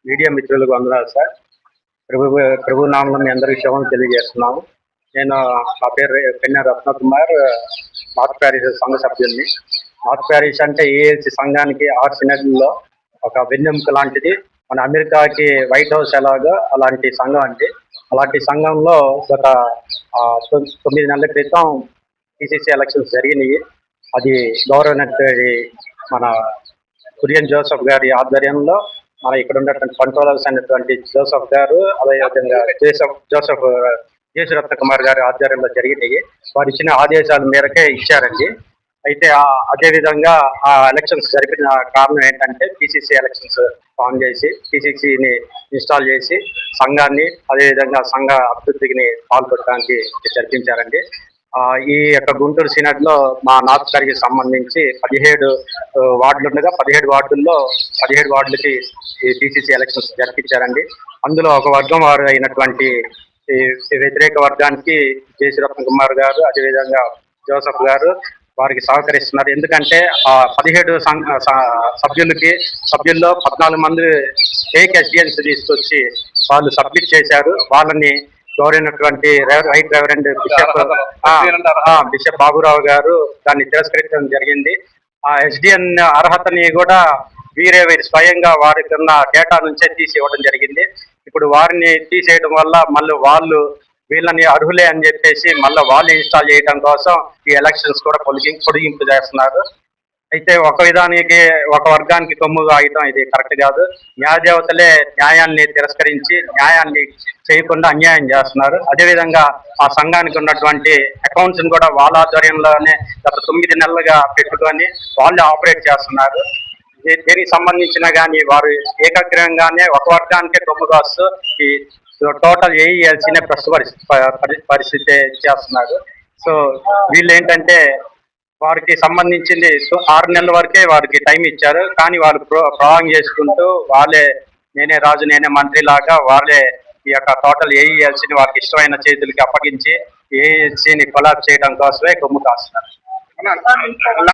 Media మిత్రులకు వందనాలు sir. ప్రభు నామంలో మీ అందరికీ క్షమను తెలియజేస్తున్నాము. నేను నా పేరు పెన్న రత్నకుమార్, నార్త్ ప్యారిస్ సంఘ సభ్యుల్ని. నార్త్ ప్యారిస్ అంటే ఏఎల్సి సంఘానికి 6 సినడ్లలో ఒక వెన్నెముక లాంటిది. మన అమెరికాకి వైట్ హౌస్ ఎలాగో అలాంటి సంఘం అండి. అలాంటి సంఘంలో గత 9 నెలల క్రితం పిసిసి ఎలక్షన్స్ జరిగినాయి. అది గవర్నర్ మన కురియన్ జోసెఫ్ గారి ఆధ్వర్యంలో మన ఇక్కడ ఉన్నటువంటి కంట్రోలర్స్ అయినటువంటి జోసెఫ్ గారు, అదేవిధంగా జోసెఫ్ జేసురత్న కుమార్ గారి ఆధ్వర్యంలో జరిగినాయి. వారు ఇచ్చిన ఆదేశాల మేరకే ఇచ్చారండి. అయితే అదేవిధంగా ఆ ఎలక్షన్స్ జరిపిన కారణం ఏంటంటే పిసిసి ఎలక్షన్స్ ఫామ్ చేసి పిసిసిని ఇన్స్టాల్ చేసి సంఘాన్ని అదేవిధంగా సంఘ అభివృద్ధిని పాల్గొనడానికి జరిపించారండి. ఈ యొక్క గుంటూరు సినడ్ లో మా నార్త్ ప్యారిస్కి సంబంధించి 17 వార్డులు ఉండగా 17 వార్డుల్లో 17 వార్డులకి ఈ పిసిసి ఎలక్షన్స్ జరిపించారండి. అందులో ఒక వర్గం వారు అయినటువంటి వ్యతిరేక వర్గానికి జేసురత్న కుమార్ గారు అదేవిధంగా జోసెఫ్ గారు వారికి సహకరిస్తున్నారు. ఎందుకంటే ఆ 17 సభ్యుల్లో 14 మంది ఫేక్ ఎస్డిఎన్స్ తీసుకొచ్చి వాళ్ళు సబ్మిట్ చేశారు. వాళ్ళని గౌరవైనటువంటి రైట్ రెవరెండ్ బిషప్ బాబురావు గారు దాన్ని తిరస్కరించడం జరిగింది. ఆ ఎస్డిఎన్ అర్హతని కూడా వీరు స్వయంగా వారికి ఉన్న డేటా నుంచే తీసి ఇవ్వడం జరిగింది. ఇప్పుడు వారిని తీసేయడం వల్ల మళ్ళీ వాళ్ళు వీళ్ళని అర్హులే అని చెప్పేసి మళ్ళీ వాళ్ళు ఇన్స్టాల్ చేయడం కోసం ఈ ఎలక్షన్స్ కూడా పొడిగింపు చేస్తున్నారు. అయితే ఒక వర్గానికి కొమ్ముగా ఆయటం ఇది కరెక్ట్ కాదు. న్యాయదేవతలే న్యాయాన్ని తిరస్కరించి న్యాయాన్ని చేయకుండా అన్యాయం చేస్తున్నారు. అదేవిధంగా ఆ సంఘానికి ఉన్నటువంటి అకౌంట్స్ కూడా వాళ్ళ ఆధ్వర్యంలోనే గత 9 నెలలుగా పెట్టుకొని వాళ్ళే ఆపరేట్ చేస్తున్నారు. దీనికి సంబంధించిన కానీ వారు ఏకగ్రీవంగానే ఒక వర్గానికే కొమ్ముగా వస్తూ ఈ టోటల్ ఏఈఎల్సీనే పరిస్థితి చేస్తున్నారు. సో వీళ్ళు ఏంటంటే వారికి సంబంధించింది 6 నెలల వరకే వారికి టైం ఇచ్చారు. కానీ వాళ్ళు ప్రొలాంగ్ చేసుకుంటూ వాళ్ళే నేనే రాజు నేనే మంత్రి లాగా వాళ్ళే ఈ యొక్క టోటల్ ఏఈఎల్సీని వారికి ఇష్టమైన చేతులకి అప్పగించి ఏఈఎల్సీని కొలాబ్ చేయడం కోసమే కొమ్ము కాస్తున్నారు.